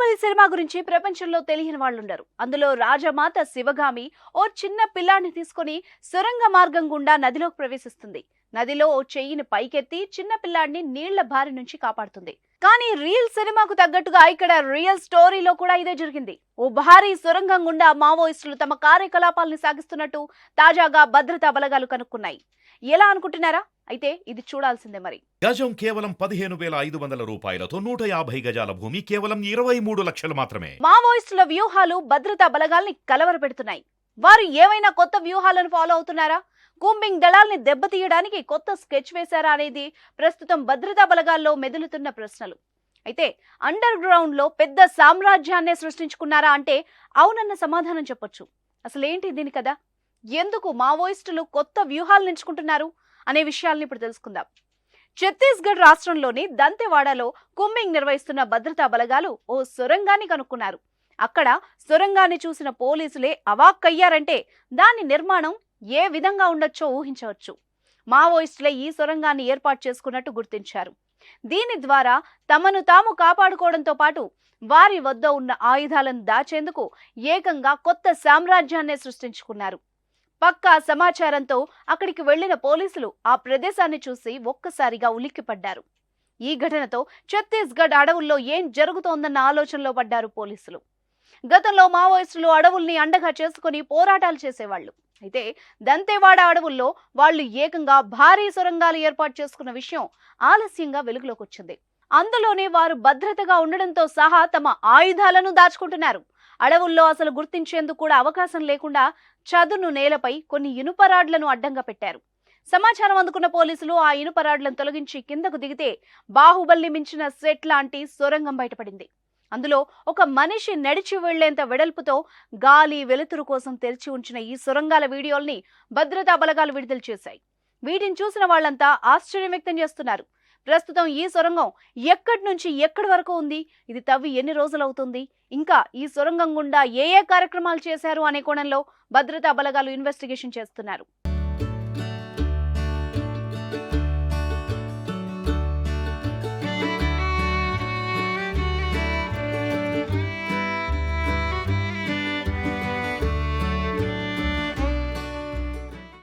Baahubali cinema గురించి ప్రపంచంలో తెలియని వాళ్ళుండరు. అందులో రాజమాత శివగామి ఓ చిన్న పిల్లాన్ని తీసుకొని సొరంగ మార్గం గుండా నదిలోకి ప్రవేశిస్తుంది. నదిలో ఓ చెయ్యిని పైకెత్తి చిన్న పిల్లాడిని నీళ్ల బారి నుంచి కాపాడుతుంది. కానీ రియల్ సినిమాకు తగ్గట్టుగా ఇక్కడ రియల్ స్టోరీలో కూడా ఇదే జరిగింది. ఓ భారీ సొరంగం గుండా మావోయిస్టులు తమ కార్యకలాపాలను సాగిస్తున్నట్టు తాజాగా భద్రతా బలగాలు కనుక్కున్నాయి. ఎలా అనుకుంటున్నారా? అయితే ఇది చూడాల్సిందే మరి. గజం కేవలం 15,500 రూపాయలతో 150 గజాల భూమి కేవలం 23 లక్షలు మాత్రమే. మావోయిస్టుల వ్యూహాలు భద్రతా బలగాల్ని కలవరపెడుతున్నాయి. వారు ఏవైనా కొత్త వ్యూహాలను ఫాలో అవుతున్నారా? కూంబింగ్ దళాల్ని దెబ్బతీయడానికి కొత్త స్కెచ్ వేశారా అనేది ప్రస్తుతం భద్రతా బలగాల్లో మెదులుతున్న ప్రశ్నలు. అయితే అండర్ గ్రౌండ్ లో పెద్ద సామ్రాజ్యాన్నే సృష్టించుకున్నారా అంటే అవునన్న సమాధానం చెప్పొచ్చు. అసలేంటి దీని కదా? ఎందుకు మావోయిస్టులు కొత్త వ్యూహాలను ఎంచుకుంటున్నారు అనే విషయాలను ఇప్పుడు తెలుసుకుందాం. ఛత్తీస్గఢ్ రాష్ట్రంలోని దంతెవాడలో కూంబింగ్ నిర్వహిస్తున్న భద్రతా బలగాలు ఓ సొరంగాన్ని కనుక్కున్నారు. అక్కడ సొరంగాన్ని చూసిన పోలీసులే అవాక్కయ్యారంటే దాని నిర్మాణం ఏ విధంగా ఉండొచ్చో ఊహించవచ్చు. మావోయిస్టులే ఈ సొరంగాన్ని ఏర్పాటు చేసుకున్నట్టు గుర్తించారు. దీని ద్వారా తమను తాము కాపాడుకోవడంతో పాటు వారి వద్ద ఉన్న ఆయుధాలను దాచేందుకు ఏకంగా కొత్త సామ్రాజ్యాన్నే సృష్టించుకున్నారు. పక్కా సమాచారంతో అక్కడికి వెళ్లిన పోలీసులు ఆ ప్రదేశాన్ని చూసి ఒక్కసారిగా ఉలిక్కిపడ్డారు. ఈ ఘటనతో ఛత్తీస్గఢ్ అడవుల్లో ఏం జరుగుతోందన్న ఆలోచనలో పడ్డారు పోలీసులు. గతంలో మావోయిస్టులు అడవుల్ని అండగా చేసుకుని పోరాటాలు చేసేవాళ్లు. అయితే దంతెవాడ అడవుల్లో వాళ్లు ఏకంగా భారీ సొరంగాలు ఏర్పాటు చేసుకున్న విషయం ఆలస్యంగా వెలుగులోకి వచ్చింది. అందులోనే వారు భద్రతగా ఉండడంతో సహా తమ ఆయుధాలను దాచుకుంటున్నారు. అడవుల్లో అసలు గుర్తించేందుకు కూడా అవకాశం లేకుండా చదును నేలపై కొన్ని ఇనుపరాడ్లను అడ్డంగా పెట్టారు. సమాచారం అందుకున్న పోలీసులు ఆ ఇనుపరాడ్లను తొలగించి కిందకు దిగితే బాహుబలి మించిన సెట్ లాంటి సొరంగం బయటపడింది. అందులో ఒక మనిషి నడిచి వెళ్లేంత వెడల్పుతో గాలి వెలుతురు కోసం తెరిచి ఉంచిన ఈ సొరంగాల వీడియోల్ని భద్రతా బలగాలు విడుదల చేశాయి. వీటిని చూసిన వాళ్లంతా ఆశ్చర్యం వ్యక్తం చేస్తున్నారు. ప్రస్తుతం ఈ సొరంగం ఎక్కడి నుంచి ఎక్కడి వరకు ఉంది, ఇది తవ్వి ఎన్ని రోజులవుతుంది, ఇంకా ఈ సొరంగం గుండా ఏ కార్యక్రమాలు చేశారు అనే కోణంలో భద్రతా బలగాలు ఇన్వెస్టిగేషన్ చేస్తున్నారు.